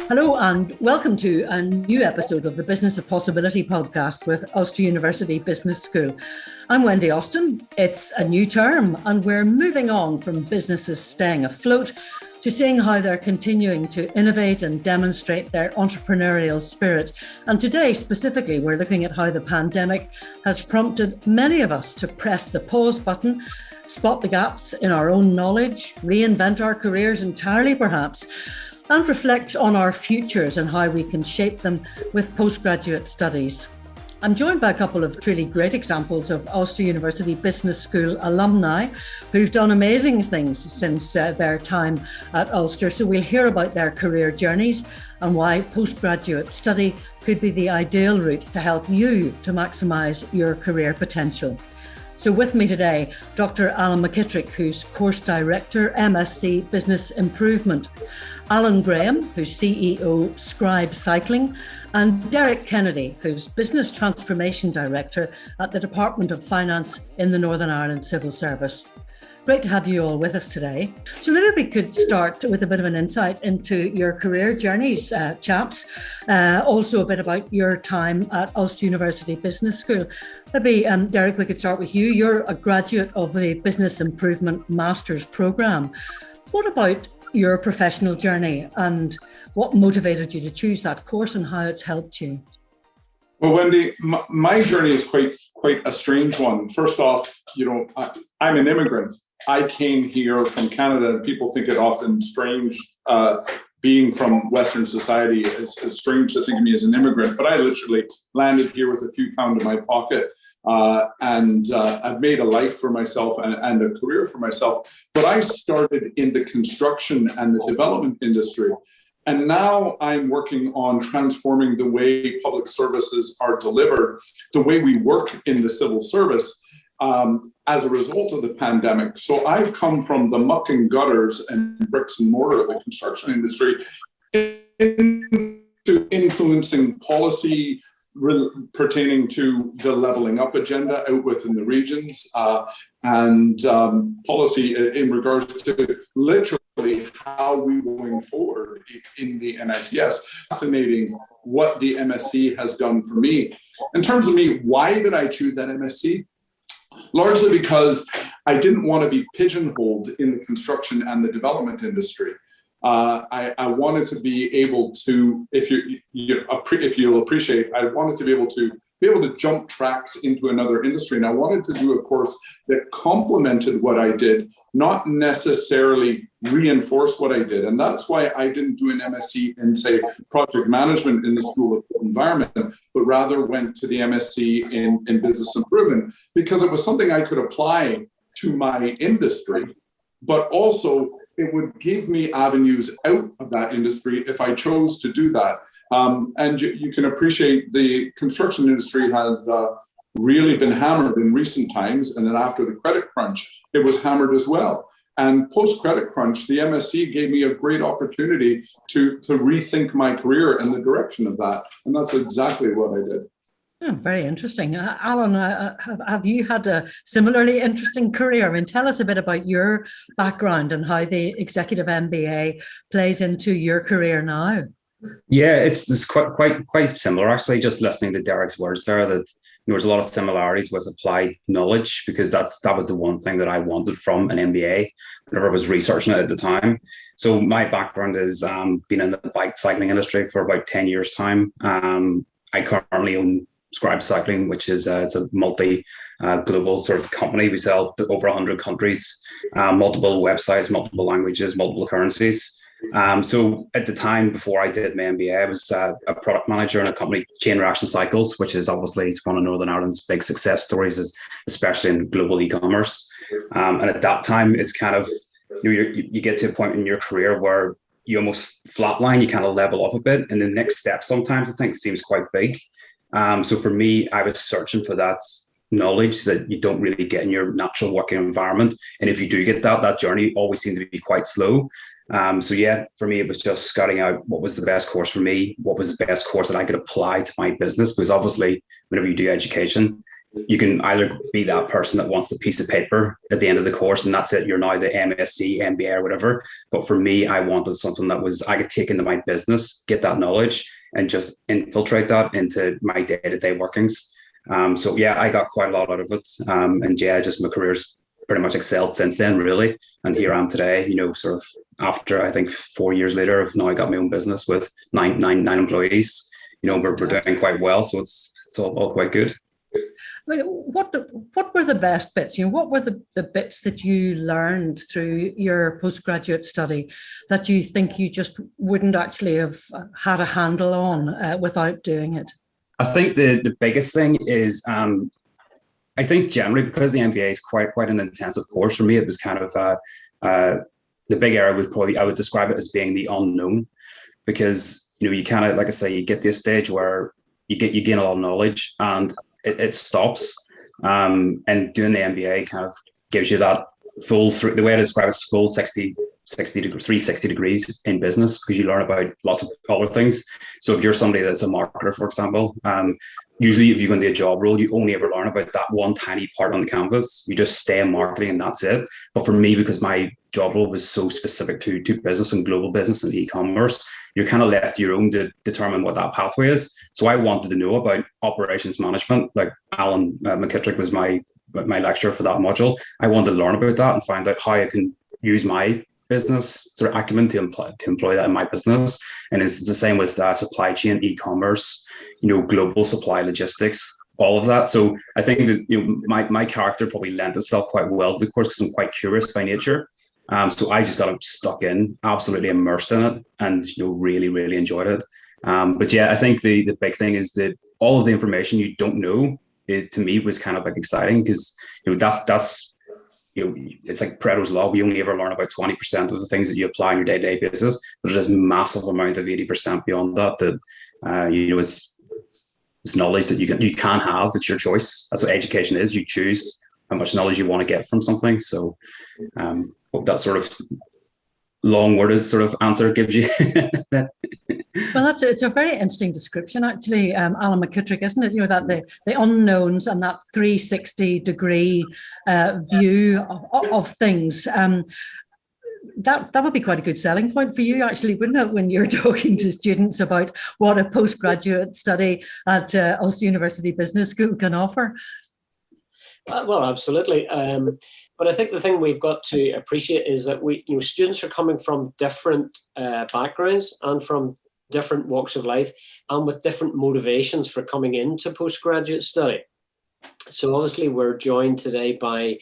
Hello and welcome to a new episode of the Business of Possibility podcast with Ulster University Business School. I'm Wendy Austin. It's a new term and we're moving on from businesses staying afloat to seeing how they're continuing to innovate and demonstrate their entrepreneurial spirit. And today specifically, we're looking at how the pandemic has prompted many of us to press the pause button, spot the gaps in our own knowledge, reinvent our careers entirely perhaps, and reflect on our futures and how we can shape them with postgraduate studies. I'm joined by a couple of truly great examples of Ulster University Business School alumni who've done amazing things since their time at Ulster. So we'll hear about their career journeys and why postgraduate study could be the ideal route to help you to maximise your career potential. So with me today, Dr. Alan McKittrick, who's Course Director, MSc Business Improvement, Alan Graham, who's CEO, Scribe Cycling, and Derek Kennedy, who's Business Transformation Director at the Department of Finance in the Northern Ireland Civil Service. Great to have you all with us today. So maybe we could start with a bit of an insight into your career journeys, chaps. Also a bit about your time at Ulster University Business School. Maybe, Derek, we could start with you. You're a graduate of the Business Improvement Master's Programme. What about your professional journey and what motivated you to choose that course and how it's helped you? Well, Wendy, my journey is quite a strange one. First off, I'm an immigrant. I came here from Canada, and people think it often strange being from Western society. It's strange to think of me as an immigrant, but I literally landed here with a few pounds in my pocket. And I've made a life for myself and a career for myself. But I started in the construction and the development industry. And now I'm working on transforming the way public services are delivered, the way we work in the civil service as a result of the pandemic. So I've come from the muck and gutters and bricks and mortar of the construction industry into influencing policy pertaining to the leveling up agenda out within the regions and policy in regards to literally how we going forward in the NICS. Fascinating what the MSc has done for me. In terms of me, why did I choose that MSc? Largely because I didn't want to be pigeonholed in the construction and the development industry. I wanted to be able to, if you'll appreciate, I wanted to be able to jump tracks into another industry. And I wanted to do a course that complemented what I did, not necessarily reinforce what I did. And that's why I didn't do an MSc in, say, project management in the School of Environment, but rather went to the MSc in business improvement, because it was something I could apply to my industry, but also it would give me avenues out of that industry if I chose to do that. And you can appreciate the construction industry has really been hammered in recent times. And then after the credit crunch, it was hammered as well. And post-credit crunch, the MSc gave me a great opportunity to rethink my career and the direction of that. And that's exactly what I did. Oh, very interesting. Alan, have you had a similarly interesting career? I mean, tell us a bit about your background and how the executive MBA plays into your career now. Yeah, it's quite similar, actually. Just listening to Derek's words there, that there's a lot of similarities with applied knowledge, because that was the one thing that I wanted from an MBA whenever I was researching it at the time. So my background is been in the bike cycling industry for about 10 years' time. I currently own Scribe Cycling, which is it's a multi-global sort of company. We sell to over 100 countries, multiple websites, multiple languages, multiple currencies. So at the time before I did my MBA, I was a product manager in a company, Chain Reaction Cycles, which is obviously one of Northern Ireland's big success stories, especially in global e-commerce. And at that time, it's kind of, you get to a point in your career where you almost flatline, you kind of level off a bit. And the next step sometimes I think seems quite big. So for me, I was searching for that knowledge that you don't really get in your natural working environment. And if you do get that journey always seemed to be quite slow. So yeah, for me, it was just scouting out what was the best course for me, what was the best course that I could apply to my business. Because obviously, whenever you do education, you can either be that person that wants the piece of paper at the end of the course and that's it, you're now the MSc, MBA or whatever. But for me, I wanted something that was, I could take into my business, get that knowledge and just infiltrate that into my day-to-day workings. So yeah, I got quite a lot out of it. And yeah, just my career's pretty much excelled since then, really. And here I am today, sort of after, I think 4 years later, now I got my own business with nine employees. We're doing quite well. So it's all quite good. I mean, what were the best bits? What were the bits that you learned through your postgraduate study that you think you just wouldn't actually have had a handle on without doing it? I think the biggest thing is, I think generally because the MBA is quite an intensive course for me, it was kind of the big area I would describe it as being the unknown, because you kind of, like I say, you get to a stage where you gain a lot of knowledge and it stops. And doing the MBA kind of gives you that full, the way I describe it is full 360 degrees in business, because you learn about lots of other things. So if you're somebody that's a marketer, for example, usually if you go into a job role, you only ever learn about that one tiny part on the canvas. You just stay in marketing and that's it. But for me, because my job role was so specific to business and global business and e-commerce, you're kind of left to your own to determine what that pathway is. So I wanted to know about operations management. Like Alan McKittrick was my lecturer for that module. I wanted to learn about that and find out how I can use my business sort of acumen to employ that in my business. And it's the same with supply chain, e-commerce, global supply logistics, all of that. So I think that my character probably lent itself quite well to the course because I'm quite curious by nature. So I just got stuck in, absolutely immersed in it, and really, really enjoyed it. But yeah, I think the big thing is that all of the information you don't know to me was kind of like exciting, because that's it's like Pareto's law. We only ever learn about 20% of the things that you apply on your day-to-day basis. There's this massive amount of 80% beyond that is knowledge that you can have. It's your choice. That's what education is. You choose how much knowledge you want to get from something. So hope that sort of long-worded sort of answer gives you that. Well, it's a very interesting description, actually, Alan McKittrick, isn't it? That the unknowns and that 360-degree view of things. That would be quite a good selling point for you, actually, wouldn't it, when you're talking to students about what a postgraduate study at Ulster University Business School can offer? Well, absolutely. But I think the thing we've got to appreciate is that students are coming from different backgrounds and from different walks of life and with different motivations for coming into postgraduate study. So obviously we're joined today by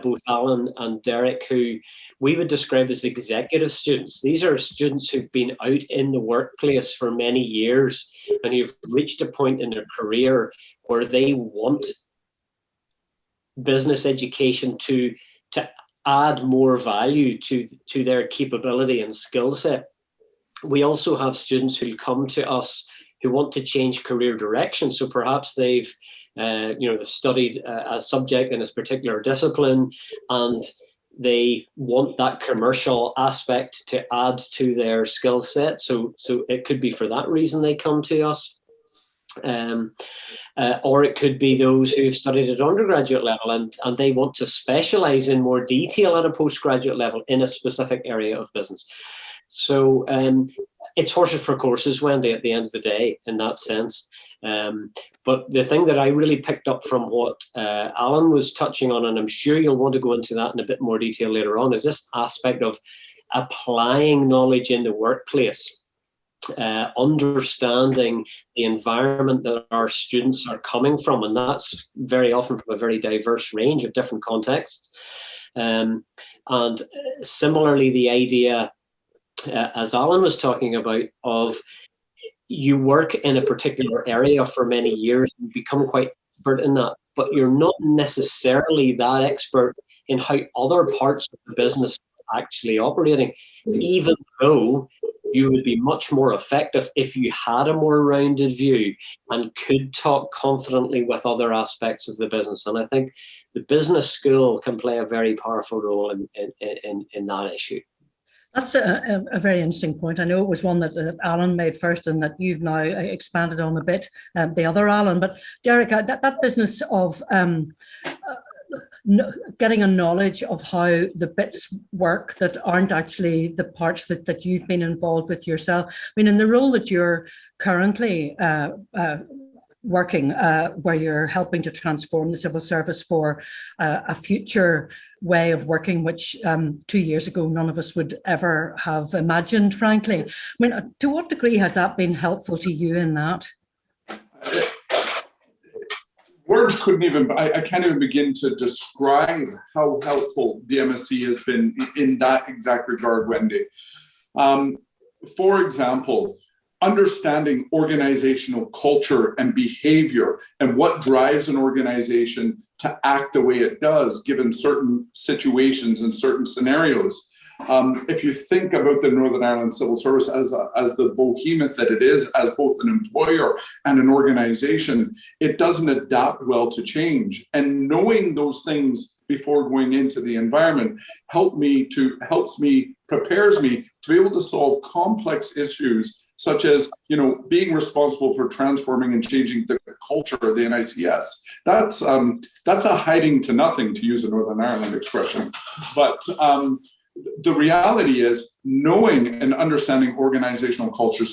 both Alan and Derek, who we would describe as executive students. These are students who've been out in the workplace for many years and who've reached a point in their career where they want business education to add more value to their capability and skill set. We also have students who come to us who want to change career direction. So perhaps they've studied a subject in a particular discipline and they want that commercial aspect to add to their skill set. So it could be for that reason they come to us. Or it could be those who've studied at undergraduate level and they want to specialize in more detail at a postgraduate level in a specific area of business. So it's horses for courses, Wendy, at the end of the day, in that sense. But the thing that I really picked up from what Alan was touching on, and I'm sure you'll want to go into that in a bit more detail later on, is this aspect of applying knowledge in the workplace. Understanding the environment that our students are coming from, and that's very often from a very diverse range of different contexts. And similarly, the idea, as Alan was talking about, of you work in a particular area for many years, you become quite expert in that, but you're not necessarily that expert in how other parts of the business are actually operating, even though you would be much more effective if you had a more rounded view and could talk confidently with other aspects of the business. And I think the business school can play a very powerful role in that issue. That's a very interesting point. I know it was one that Alan made first and that you've now expanded on a bit, the other Alan. But Derek, that business of getting a knowledge of how the bits work that aren't actually the parts that you've been involved with yourself. I mean, in the role that you're currently working, where you're helping to transform the civil service for a future way of working, which 2 years ago none of us would ever have imagined, frankly. I mean, to what degree has that been helpful to you in that? Words couldn't even, I can't even begin to describe how helpful the MSc has been in that exact regard, Wendy. For example, understanding organizational culture and behavior and what drives an organization to act the way it does, given certain situations and certain scenarios. If you think about the Northern Ireland Civil Service as the behemoth that it is, as both an employer and an organization, it doesn't adapt well to change. And knowing those things before going into the environment prepares me to be able to solve complex issues such as, being responsible for transforming and changing the culture of the NICS. That's a hiding to nothing, to use a Northern Ireland expression. But the reality is, knowing and understanding organizational culture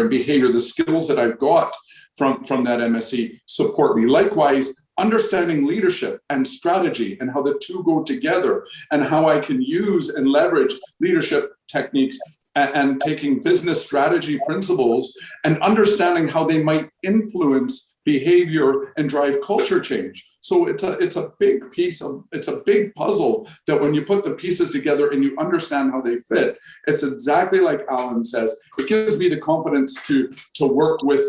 and behavior, the skills that I've got from that MSc support me. Likewise, understanding leadership and strategy and how the two go together, and how I can use and leverage leadership techniques and taking business strategy principles and understanding how they might influence behavior and drive culture change. So it's a big it's a big puzzle that when you put the pieces together and you understand how they fit, it's exactly like Alan says. It gives me the confidence to work with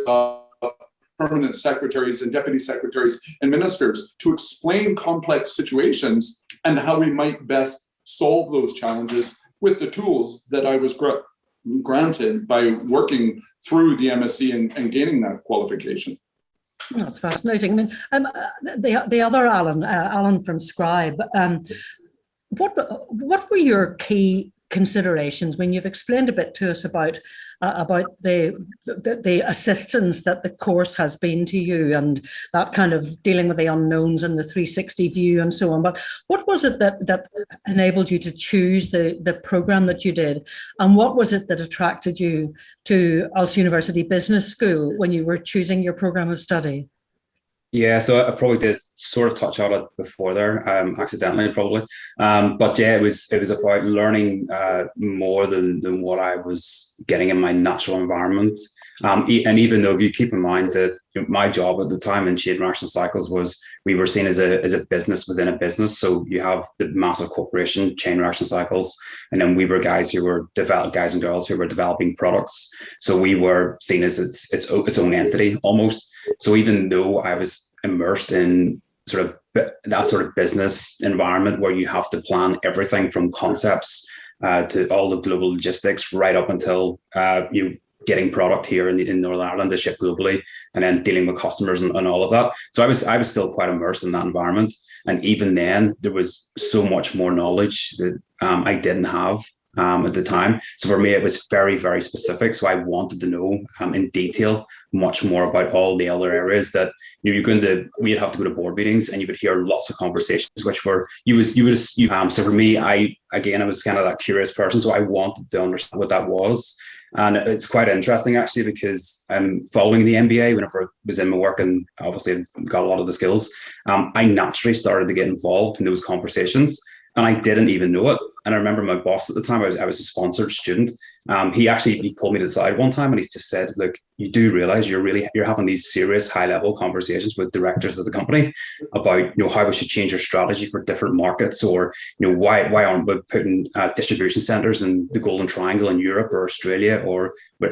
permanent secretaries and deputy secretaries and ministers to explain complex situations and how we might best solve those challenges with the tools that I was granted by working through the MSc and gaining that qualification. That's fascinating. I mean, the other Alan, Alan from Scribe, what were your key considerations when you've explained a bit to us about the assistance that the course has been to you and that kind of dealing with the unknowns and the 360 view and so on? But what was it that enabled you to choose the program that you did, and what was it that attracted you to Ulster University Business School when you were choosing your program of study? Yeah, so I probably did sort of touch on it before there, accidentally probably. But yeah, it was about learning more than what I was getting in my natural environment. And even though, if you keep in mind that my job at the time in Chain Reaction Cycles was, we were seen as a business within a business. So you have the massive corporation, Chain Reaction Cycles, and then we were guys and girls who were developing products. So we were seen as its own entity almost. So even though I was immersed in sort of that sort of business environment where you have to plan everything from concepts to all the global logistics right up until you getting product here in Northern Ireland to ship globally, and then dealing with customers and all of that. So I was still quite immersed in that environment. And even then, there was so much more knowledge that I didn't have at the time. So for me, it was very, very specific. So I wanted to know in detail much more about all the other areas that we'd have to go to board meetings and you would hear lots of conversations, which were, so for me, I was kind of that curious person. So I wanted to understand what that was. And it's quite interesting, actually, because following the MBA, whenever I was in my work and obviously got a lot of the skills, I naturally started to get involved in those conversations. And I didn't even know it. And I remember my boss at the time, I was a sponsored student. He pulled me to the side one time and he just said, look, you do realize you're having these serious high level conversations with directors of the company about, how we should change our strategy for different markets, or, why aren't we putting distribution centers in the Golden Triangle in Europe or Australia,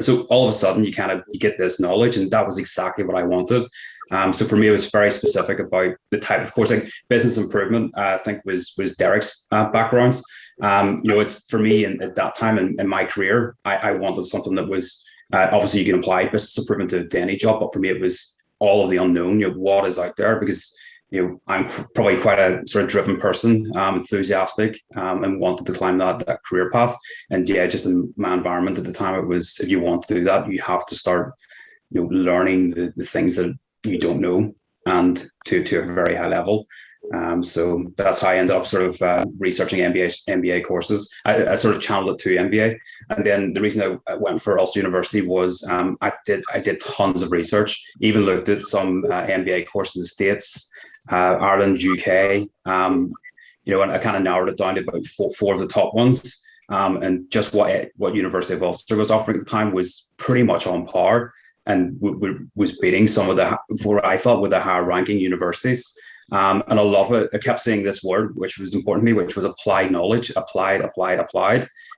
so all of a sudden you get this knowledge, and that was exactly what I wanted. So for me, it was very specific about the type of course, like business improvement, I think was Derek's backgrounds. It's for me at that time in my career, I wanted something that was obviously you can apply business improvement to any job, but for me, it was all of the unknown, what is out there, because I'm probably quite a sort of driven person, enthusiastic, and wanted to climb that career path. And yeah, just in my environment at the time, it was, if you want to do that, you have to start, learning the things that you don't know, and to a very high level. So that's how I ended up sort of researching MBA courses. I sort of channeled it to MBA, and then the reason I went for Ulster University was I did tons of research. Even looked at some MBA course in the States, Ireland, UK. And I kind of narrowed it down to about four of the top ones. And just what University of Ulster was offering at the time was pretty much on par, and was beating some of what I thought were the higher ranking universities. And a lot of it, I kept saying this word, which was important to me, which was applied knowledge, applied.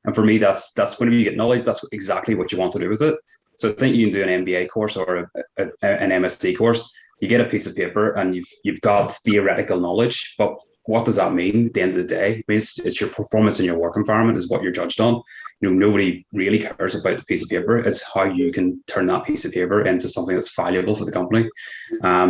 And for me, that's whenever you get knowledge, that's exactly what you want to do with it. So I think you can do an MBA course or an MSc course. You get a piece of paper and you've got theoretical knowledge, but what does that mean at the end of the day? It means it's your performance in your work environment is what you're judged on. Nobody really cares about the piece of paper. It's how you can turn that piece of paper into something that's valuable for the company.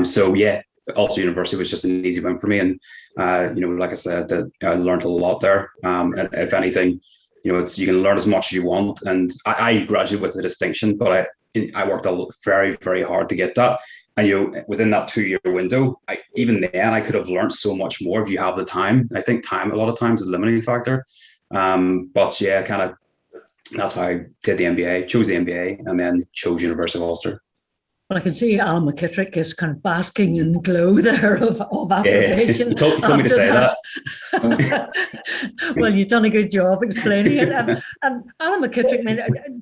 So yeah, Ulster University was just an easy win for me. And, like I said, I learned a lot there. And if anything, you can learn as much as you want. And I graduated with a distinction, but I worked very, very hard to get that. And, within that 2-year window, even then I could have learned so much more if you have the time. I think time a lot of times is a limiting factor. But yeah, that's how I did the MBA, chose the MBA, and then chose University of Ulster. Well, I can see Alan McKittrick is kind of basking in the glow there of application. You told me to say that. Well, you've done a good job explaining it. Alan McKittrick,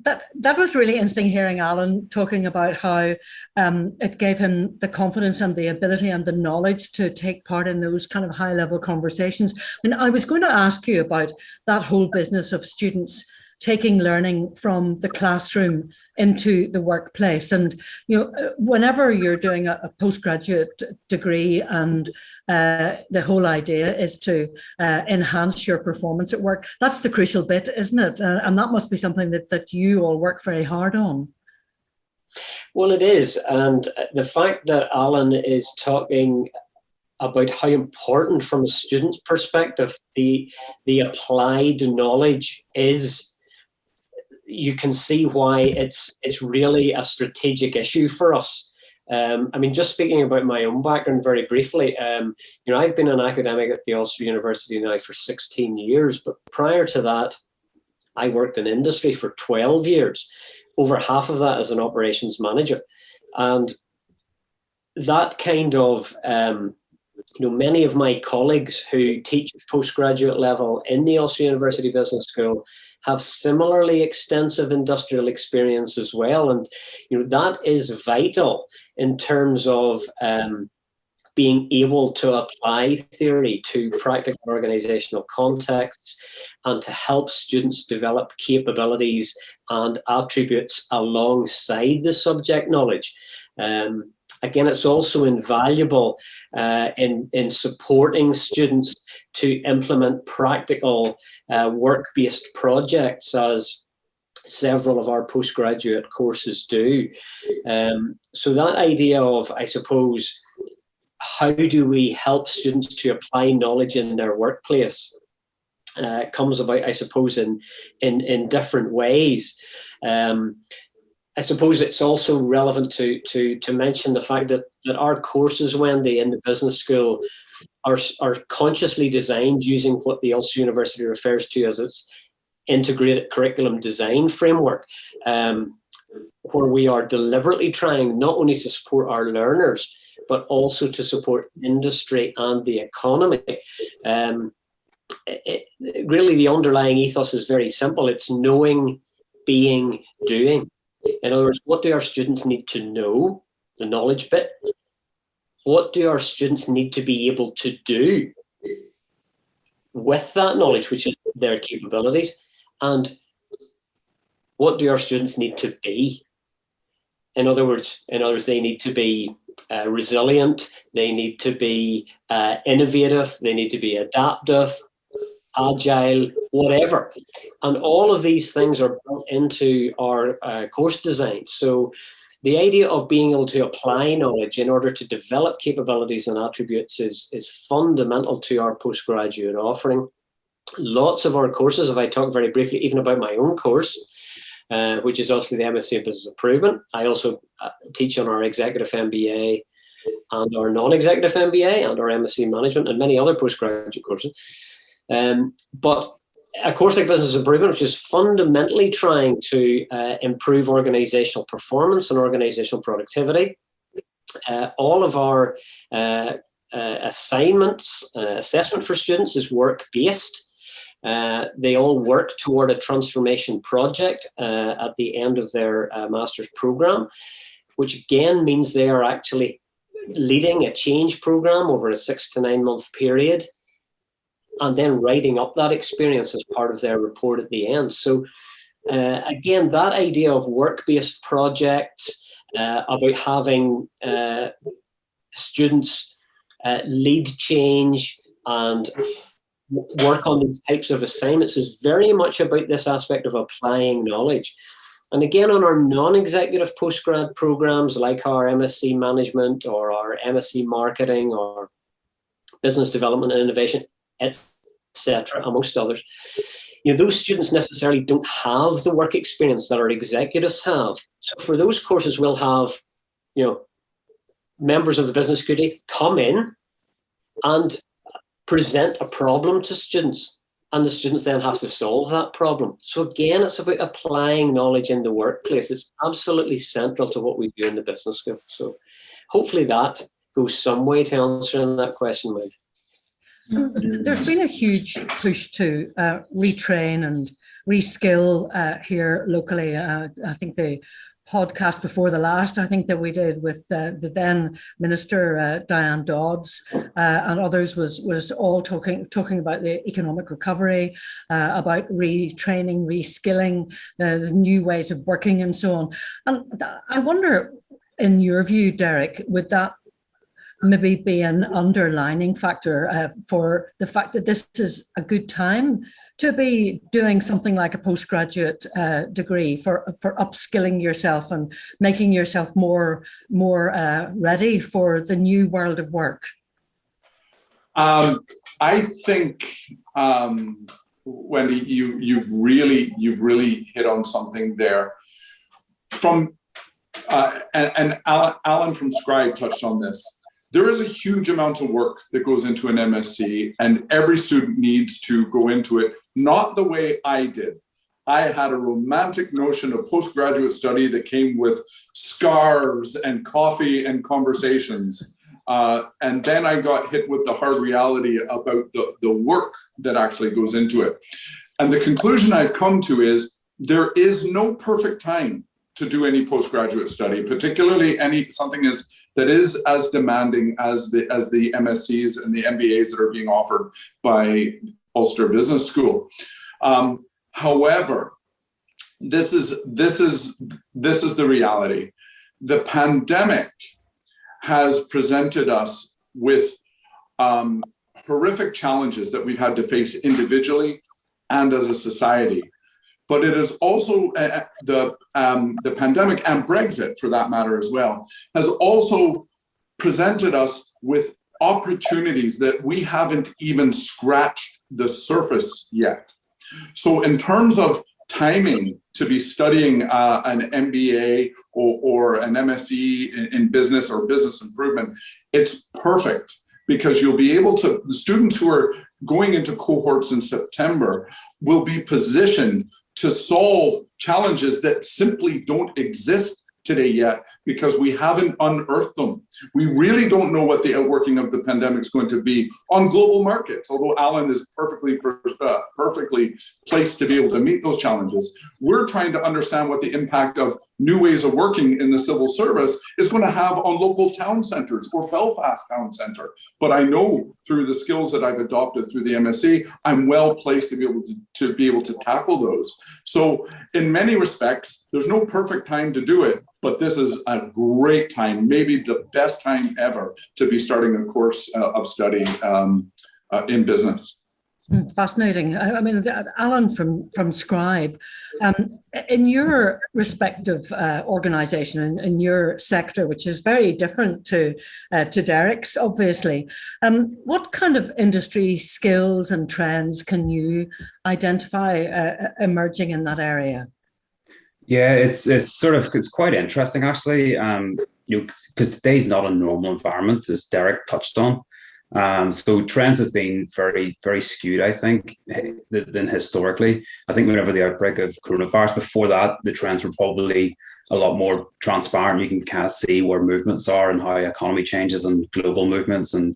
that was really interesting hearing Alan talking about how it gave him the confidence and the ability and the knowledge to take part in those kind of high-level conversations. I was going to ask you about that whole business of students taking learning from the classroom into the workplace. And, whenever you're doing a postgraduate degree and the whole idea is to enhance your performance at work, that's the crucial bit, isn't it? And that must be something that you all work very hard on. Well, it is. And the fact that Alan is talking about how important, from a student's perspective, the applied knowledge is, you can see why it's really a strategic issue for us. Just speaking about my own background very briefly, I've been an academic at the Ulster University now for 16 years, but prior to that, I worked in industry for 12 years, over half of that as an operations manager. And that kind of, many of my colleagues who teach postgraduate level in the Ulster University Business School have similarly extensive industrial experience as well. And, that is vital in terms of being able to apply theory to practical organizational contexts and to help students develop capabilities and attributes alongside the subject knowledge. Again, it's also invaluable in supporting students to implement practical work-based projects, as several of our postgraduate courses do. So that idea of, I suppose, how do we help students to apply knowledge in their workplace comes about, I suppose, in different ways. I suppose it's also relevant to mention the fact that our courses, Wendy, in the business school are consciously designed using what the Ulster University refers to as its integrated curriculum design framework, where we are deliberately trying not only to support our learners, but also to support industry and the economy. Really, the underlying ethos is very simple. It's knowing, being, doing. In other words, what do our students need to know, the knowledge bit? What do our students need to be able to do with that knowledge, which is their capabilities? And what do our students need to be? In other words, they need to be resilient, they need to be innovative, they need to be adaptive, agile, whatever. And all of these things are built into our course design. So the idea of being able to apply knowledge in order to develop capabilities and attributes is fundamental to our postgraduate offering. Lots of our courses, if I talk very briefly even about my own course, which is also the MSc in Business Improvement. I also teach on our Executive MBA and our non-executive MBA and our MSc Management and many other postgraduate courses. But a course like Business Improvement, which is fundamentally trying to improve organizational performance and organizational productivity. All of our assignments, assessment for students is work-based. They all work toward a transformation project at the end of their master's program, which again means they are actually leading a change program over a 6 to 9 month period, and then writing up that experience as part of their report at the end. So again, that idea of work-based projects, about having students lead change and work on these types of assignments is very much about this aspect of applying knowledge. And again, on our non-executive postgrad programs like our MSc Management or our MSc Marketing or Business Development and Innovation, etc., amongst others, those students necessarily don't have the work experience that our executives have. So for those courses, we'll have, members of the business community come in and present a problem to students, and the students then have to solve that problem. So again, it's about applying knowledge in the workplace. It's absolutely central to what we do in the business school. So hopefully that goes some way to answering that question, Wendy. There's been a huge push to retrain and reskill here locally. I think the podcast before the last, I think that we did with the then Minister Diane Dodds and others was all talking about the economic recovery, about retraining, reskilling, the new ways of working and so on. And I wonder, in your view, Derek, would that maybe be an underlining factor for the fact that this is a good time to be doing something like a postgraduate degree for upskilling yourself and making yourself more ready for the new world of work? I think, Wendy, you've really hit on something there. And Alan from Scribe touched on this. There is a huge amount of work that goes into an MSc, and every student needs to go into it, not the way I did. I had a romantic notion of postgraduate study that came with scarves and coffee and conversations. And then I got hit with the hard reality about the work that actually goes into it. And the conclusion I've come to is there is no perfect time to do any postgraduate study, particularly something that is as demanding as the MSCs and the MBAs that are being offered by Ulster Business School. However, this is the reality. The pandemic has presented us with horrific challenges that we've had to face individually and as a society. But it is also the pandemic, and Brexit for that matter as well, has also presented us with opportunities that we haven't even scratched the surface yet. So in terms of timing to be studying an MBA or an MSc in business or business improvement, it's perfect, because you'll be able to, the students who are going into cohorts in September will be positioned to solve challenges that simply don't exist today yet, because we haven't unearthed them. We really don't know what the outworking of the pandemic is going to be on global markets, although Alan is perfectly placed to be able to meet those challenges. We're trying to understand what the impact of new ways of working in the civil service is going to have on local town centres or Belfast town centre. But I know through the skills that I've adopted through the MSc, I'm well placed to be able to tackle those. So in many respects, there's no perfect time to do it, but this is a great time, maybe the best time ever, to be starting a course of study in business. Fascinating. I mean, Alan from Scribe, in your respective organisation and in your sector, which is very different to Derek's, obviously, what kind of industry skills and trends can you identify emerging in that area? Yeah, it's quite interesting actually. Because today's not a normal environment, as Derek touched on. So trends have been very, very skewed, I think, than historically. I think whenever the outbreak of coronavirus, before that, the trends were probably a lot more transparent. You can kind of see where movements are and how economy changes and global movements and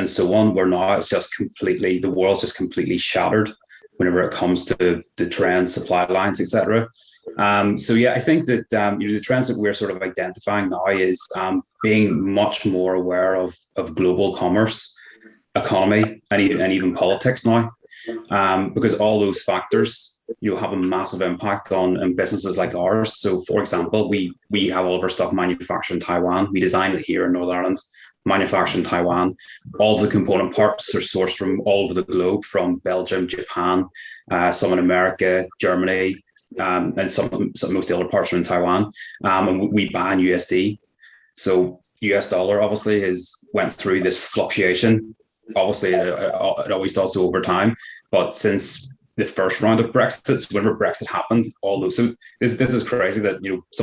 so on. Where now it's just completely, the world's just completely shattered whenever it comes to the trends, supply lines, etc. So yeah, I think that the trends that we're sort of identifying now is being much more aware of global commerce, economy, and even politics now, because all those factors have a massive impact on businesses like ours. So, for example, we have all of our stuff manufactured in Taiwan. We design it here in Northern Ireland, manufactured in Taiwan. All the component parts are sourced from all over the globe, from Belgium, Japan, some in America, Germany. And most of the other parts are in Taiwan, and we ban USD. So US dollar obviously went through this fluctuation. Obviously, it always does so over time. But since the first round of Brexit, so whenever Brexit happened, so this is crazy that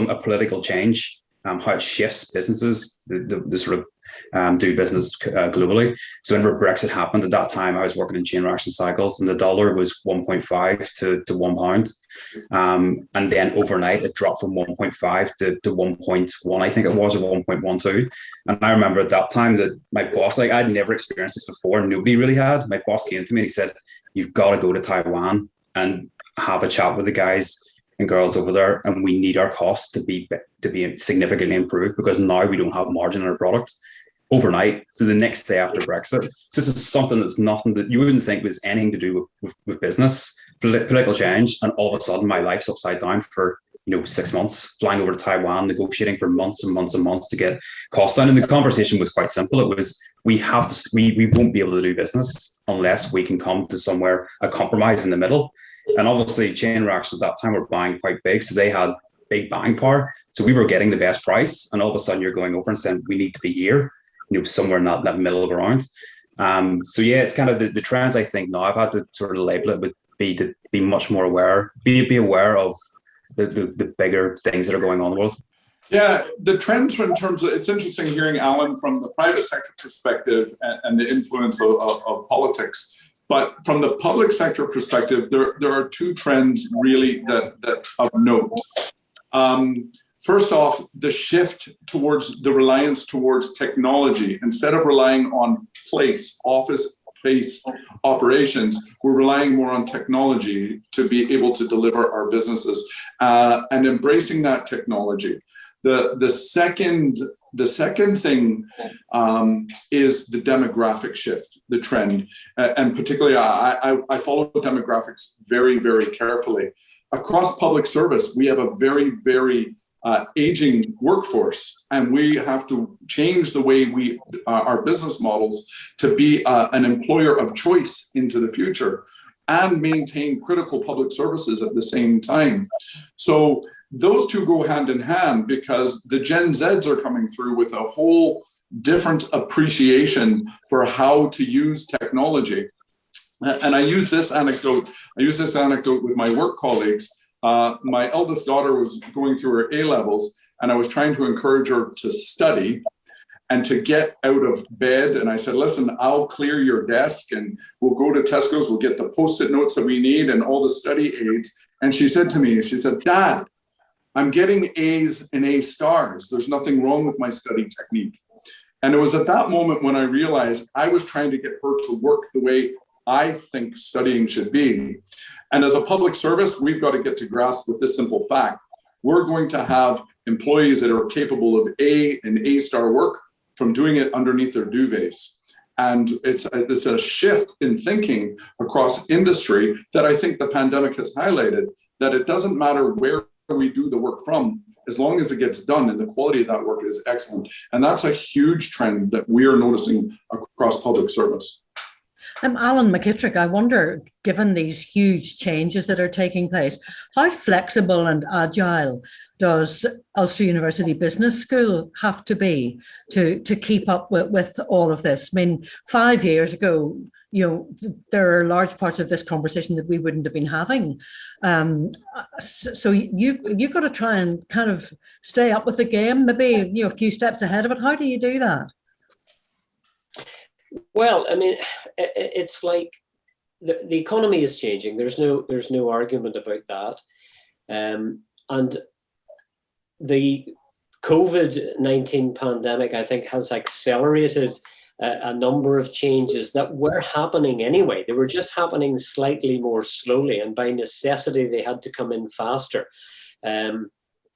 a political change, how it shifts businesses, the sort of do business globally. So whenever Brexit happened, at that time I was working in chain reaction cycles, and the dollar was 1.5 to £1, and then overnight it dropped from 1.5 to 1.1, I think it was, or 1.12. And I remember at that time that my boss, like, I'd never experienced this before, nobody really had. My boss came to me and he said, "You've got to go to Taiwan and have a chat with the guys and girls over there, and we need our costs to be significantly improved, because now we don't have margin in our product." Overnight, so the next day after Brexit. So this is something that's nothing that you wouldn't think was anything to do with business, political change, and all of a sudden my life's upside down for 6 months, flying over to Taiwan, negotiating for months and months and months to get costs down. And the conversation was quite simple. It was, we won't be able to do business unless we can come to somewhere, a compromise in the middle. And obviously chain reactions at that time were buying quite big, so they had big buying power. So we were getting the best price, and all of a sudden you're going over and saying, we need to be here, somewhere in that middle ground. So yeah, it's kind of the trends. I think now I've had to sort of label it to be much more aware, be aware of the bigger things that are going on in the world. Yeah, the trends in terms of, it's interesting hearing Alan from the private sector perspective and the influence of politics. But from the public sector perspective, there are two trends really that of note. First off, the shift towards the reliance towards technology. Instead of relying on office-based operations, we're relying more on technology to be able to deliver our businesses and embracing that technology. The second thing is the demographic shift, the trend, and particularly I follow demographics very, very carefully. Across public service, we have a very, very aging workforce, and we have to change the way our business models to be an employer of choice into the future and maintain critical public services at the same time. So those two go hand in hand, because the Gen Zs are coming through with a whole different appreciation for how to use technology. And I use this anecdote with my work colleagues. My eldest daughter was going through her A-levels, and I was trying to encourage her to study and to get out of bed. And I said, listen, I'll clear your desk and we'll go to Tesco's, we'll get the Post-it notes that we need and all the study aids. And she said to me, Dad, I'm getting A's and A stars. There's nothing wrong with my study technique. And it was at that moment when I realized I was trying to get her to work the way I think studying should be. And as a public service, we've got to get to grasp with this simple fact. We're going to have employees that are capable of A and A star work from doing it underneath their duvets. And it's a shift in thinking across industry that I think the pandemic has highlighted, that it doesn't matter where we do the work from, as long as it gets done and the quality of that work is excellent. And that's a huge trend that we are noticing across public service. Alan McKittrick, I wonder, given these huge changes that are taking place, how flexible and agile does Ulster University Business School have to be to keep up with all of this? I mean, 5 years ago, there are large parts of this conversation that we wouldn't have been having. So you've got to try and kind of stay up with the game, maybe a few steps ahead of it. How do you do that? Well, I mean, it's like the economy is changing. There's no argument about that. And the COVID-19 pandemic, I think, has accelerated a number of changes that were happening anyway. They were just happening slightly more slowly, and by necessity, they had to come in faster. I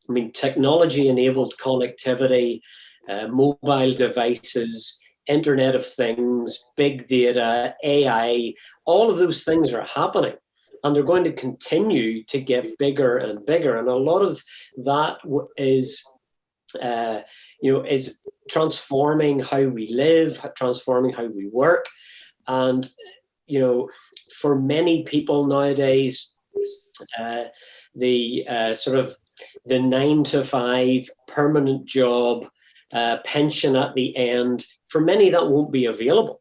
mean, technology-enabled connectivity, mobile devices, Internet of Things, big data, AI, all of those things are happening, and they're going to continue to get bigger and bigger. And a lot of that is transforming how we live, transforming how we work. And, for many people nowadays, the 9 to 5 permanent job, pension at the end, for many that won't be available.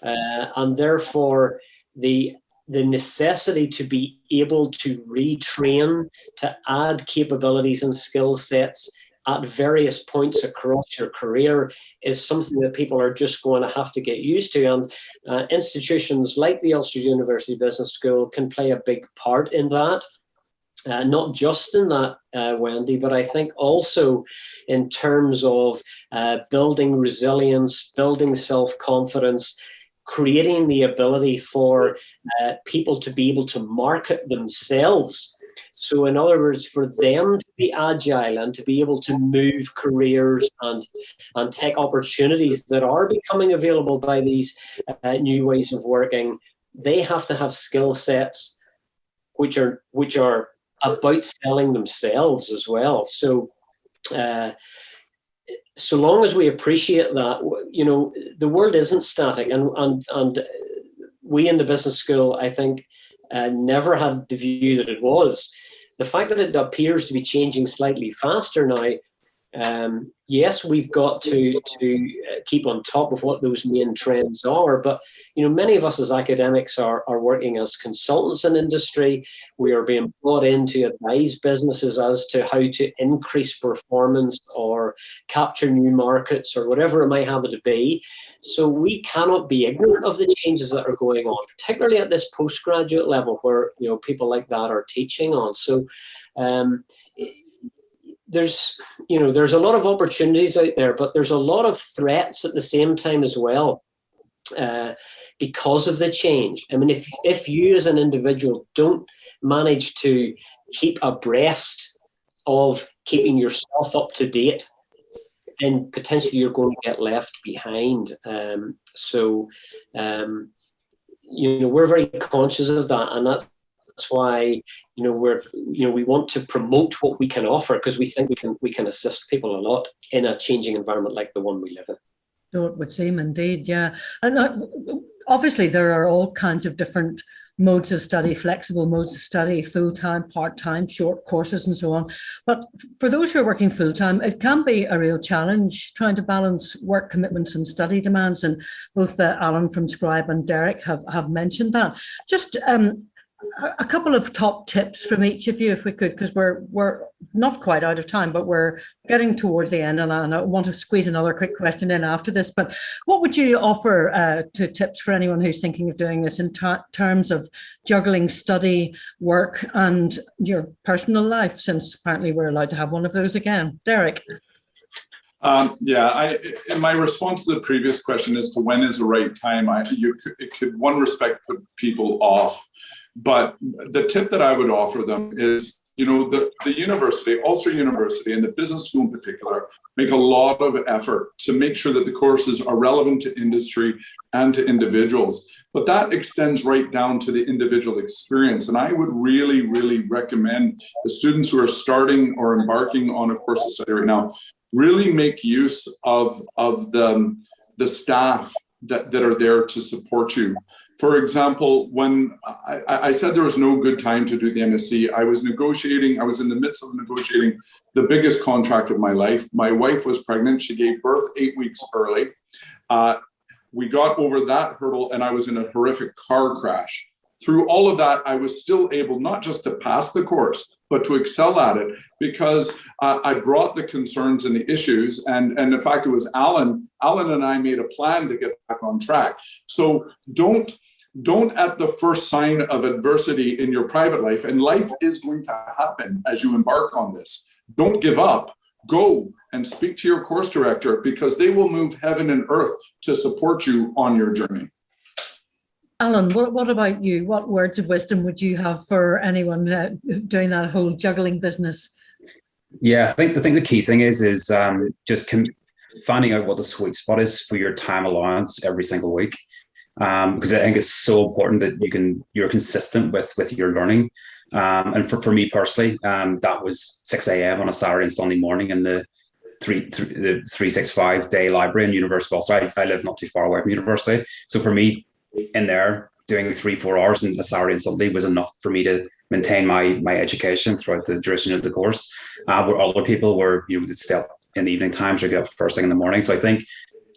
And therefore, the necessity to be able to retrain, to add capabilities and skill sets at various points across your career is something that people are just going to have to get used to. And institutions like the Ulster University Business School can play a big part in that. Not just in that, Wendy, but I think also in terms of building resilience, building self-confidence, creating the ability for people to be able to market themselves. So in other words, for them to be agile and to be able to move careers and take opportunities that are becoming available by these new ways of working, they have to have skill sets which are about selling themselves as well. So so long as we appreciate that, the world isn't static, and we in the business school, I think, never had the view that it was. The fact that it appears to be changing slightly faster now, yes, we've got to keep on top of what those main trends are. But many of us as academics are working as consultants in industry. We are being brought in to advise businesses as to how to increase performance or capture new markets or whatever it might happen to be. So we cannot be ignorant of the changes that are going on, particularly at this postgraduate level where people like that are teaching on. So there's a lot of opportunities out there, but there's a lot of threats at the same time as well, because of the change. I mean, if you as an individual don't manage to keep abreast of keeping yourself up to date, then potentially you're going to get left behind. So we're very conscious of that, and that's why we want to promote what we can offer, because we think we can assist people a lot in a changing environment like the one we live in. So it would seem, indeed, yeah. And obviously there are all kinds of different modes of study, flexible modes of study, full-time, part-time, short courses and so on. But for those who are working full-time, it can be a real challenge trying to balance work commitments and study demands. And both Alan from Scribe and Derek have mentioned that. Just a couple of top tips from each of you, if we could, because we're not quite out of time, but we're getting towards the end, and I want to squeeze another quick question in after this. But what would you offer to tips for anyone who's thinking of doing this in terms of juggling study, work, and your personal life, since apparently we're allowed to have one of those again? Derek. My response to the previous question as to when is the right time, it could one respect put people off. But the tip that I would offer them is, the university, Ulster University, and the business school in particular, make a lot of effort to make sure that the courses are relevant to industry and to individuals. But that extends right down to the individual experience. And I would really, really recommend the students who are starting or embarking on a course of study right now, really make use of the staff that are there to support you. For example, when I said there was no good time to do the MSc, I was in the midst of negotiating the biggest contract of my life. My wife was pregnant. She gave birth 8 weeks early. We got over that hurdle, and I was in a horrific car crash. Through all of that, I was still able not just to pass the course, but to excel at it, because I brought the concerns and the issues. And in fact, it was Alan and I made a plan to get back on track. So don't at the first sign of adversity in your private life, and life is going to happen as you embark on this, don't give up. Go and speak to your course director, because they will move heaven and earth to support you on your journey. Alan, what about you? What words of wisdom would you have for anyone doing that whole juggling business? Yeah, I think the key thing is just finding out what the sweet spot is for your time allowance every single week, because I think it's so important that you're consistent with your learning. And for me personally, that was 6 a.m. on a Saturday and Sunday morning in the 365 day library in University of Ulster. I live not too far away from university, so for me, in there doing 3-4 hours on a Saturday and Sunday was enough for me to maintain my education throughout the duration of the course. Where other people were, would stay up in the evening times or get up first thing in the morning. So I think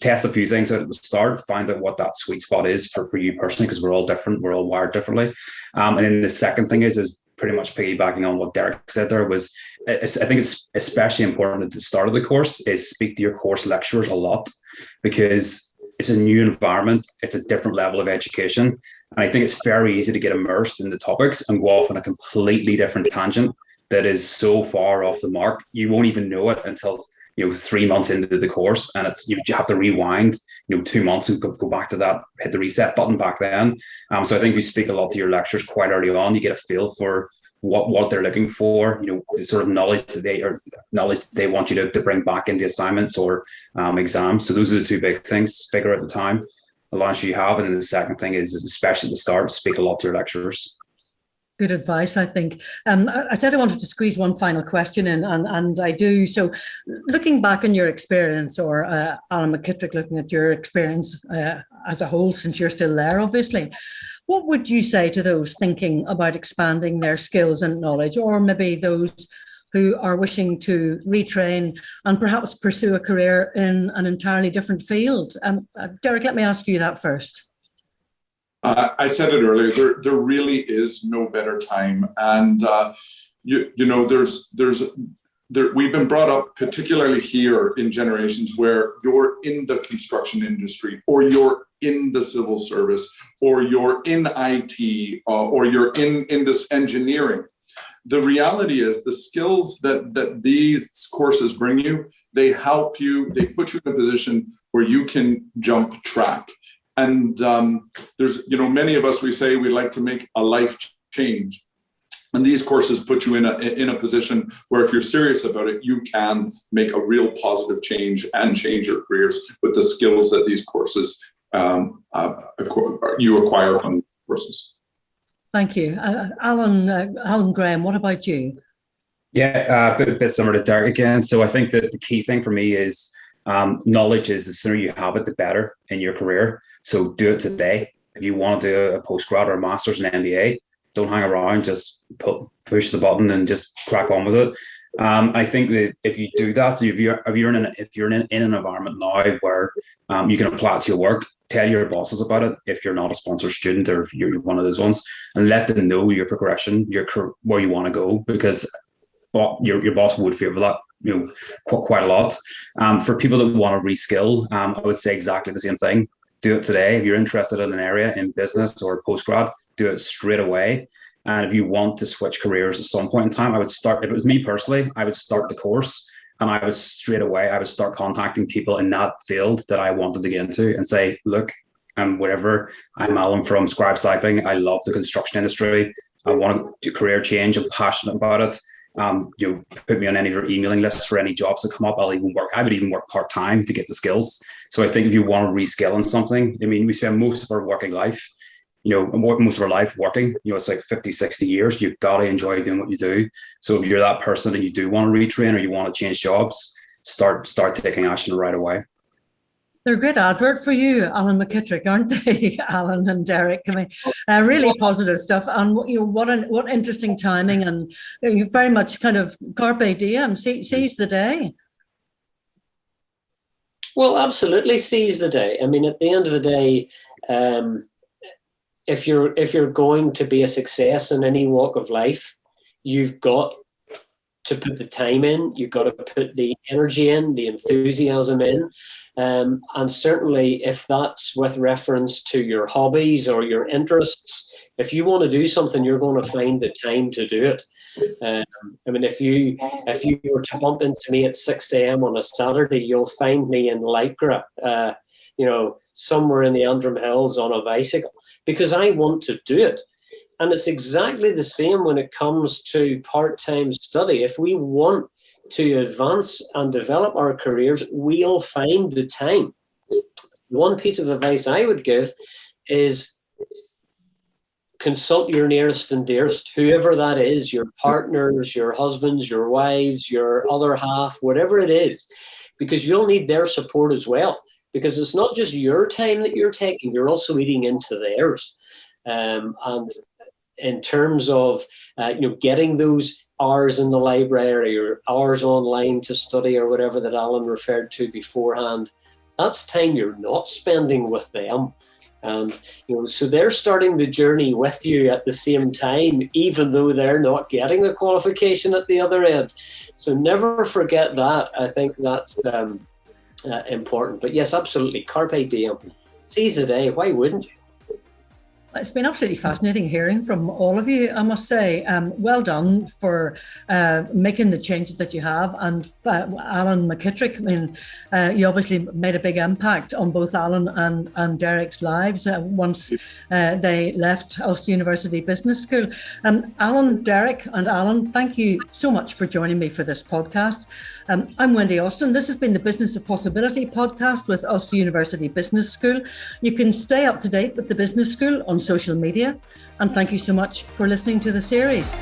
test a few things out at the start, find out what that sweet spot is for you personally, because we're all different, we're all wired differently. And then the second thing is pretty much piggybacking on what Derek said there was, I think it's especially important at the start of the course is speak to your course lecturers a lot, because it's a new environment. It's a different level of education. And I think it's very easy to get immersed in the topics and go off on a completely different tangent that is so far off the mark. You won't even know it until 3 months into the course, and you have to rewind 2 months and go back to that, hit the reset button back then. So I think we speak a lot to your lecturers quite early on. You get a feel for what they're looking for, the sort of knowledge that they want you to bring back into assignments or exams. So those are the two big things. Figure out the time allowance you have, and then the second thing is, especially at the start, speak a lot to your lecturers. Good advice, I think. I said I wanted to squeeze one final question in, and I do. So looking back on your experience, or Alan McKittrick, looking at your experience as a whole, since you're still there, obviously, what would you say to those thinking about expanding their skills and knowledge, or maybe those who are wishing to retrain and perhaps pursue a career in an entirely different field? Derek, let me ask you that first. I said it earlier, there really is no better time. And, we've been brought up, particularly here in generations where you're in the construction industry, or you're in the civil service, or you're in IT, or you're in this engineering. The reality is the skills that these courses bring you, they help you, they put you in a position where you can jump track. And there's, many of us, we say we like to make a life change. And these courses put you in a position where, if you're serious about it, you can make a real positive change and change your careers with the skills that these courses you acquire from the courses. Thank you. Alan Graham, what about you? Yeah, a bit similar to Derek again. So I think that the key thing for me is knowledge is the sooner you have it, the better in your career. So do it today. If you want to do a postgrad or a master's and MBA, don't hang around, just push the button and just crack on with it. I think that if you do that, if you're in an environment now where you can apply it to your work, tell your bosses about it if you're not a sponsored student or if you're one of those ones, and let them know your progression, where you want to go, because your boss would favor that quite a lot. For people that want to reskill, I would say exactly the same thing. Do it today. If you're interested in an area in business or postgrad, do it straight away. And if you want to switch careers at some point in time, I would start, if it was me personally, I would start the course, and I would start contacting people in that field that I wanted to get into and say, look, I'm Alan from Scribe Cycling. I love the construction industry. I want to do career change. I'm passionate about it. Put me on any of your emailing lists for any jobs that come up. I would even work part-time to get the skills. So I think if you want to reskill in something, we spend most of our working life, most of our life working, it's like 50, 60 years. You've got to enjoy doing what you do. So if you're that person and you do want to retrain or you want to change jobs, start taking action right away. They're a great advert for you, Alan McKittrick, aren't they? Alan and Derek. I mean, really positive stuff. And what interesting timing, and you very much kind of carpe diem, seize the day. Well, absolutely seize the day. I mean, at the end of the day, if you're going to be a success in any walk of life, you've got to put the time in. You've got to put the energy in, the enthusiasm in. And certainly if that's with reference to your hobbies or your interests, if you want to do something, you're going to find the time to do it. I mean, if you were to bump into me at 6 a.m. on a Saturday, you'll find me in Lycra, somewhere in the Antrim Hills on a bicycle, because I want to do it. And it's exactly the same when it comes to part-time study. If we want to advance and develop our careers, we'll find the time. One piece of advice I would give is consult your nearest and dearest, whoever that is, your partners, your husbands, your wives, your other half, whatever it is, because you'll need their support as well, because it's not just your time that you're taking, you're also eating into theirs. And in terms of getting those hours in the library or hours online to study or whatever that Alan referred to beforehand, that's time you're not spending with them. And so they're starting the journey with you at the same time, even though they're not getting the qualification at the other end. So never forget that. I think that's important. But yes, absolutely, carpe diem, seize the day. Why wouldn't you? It's been absolutely fascinating hearing from all of you, I must say. Well done for making the changes that you have. And Alan McKittrick, I mean, you obviously made a big impact on both Alan and Derek's lives once they left Ulster University Business School. Alan, Derek and Alan, thank you so much for joining me for this podcast. I'm Wendy Austin. This has been the Business of Possibility podcast with Ulster University Business School. You can stay up to date with the Business School on social media. And thank you so much for listening to the series.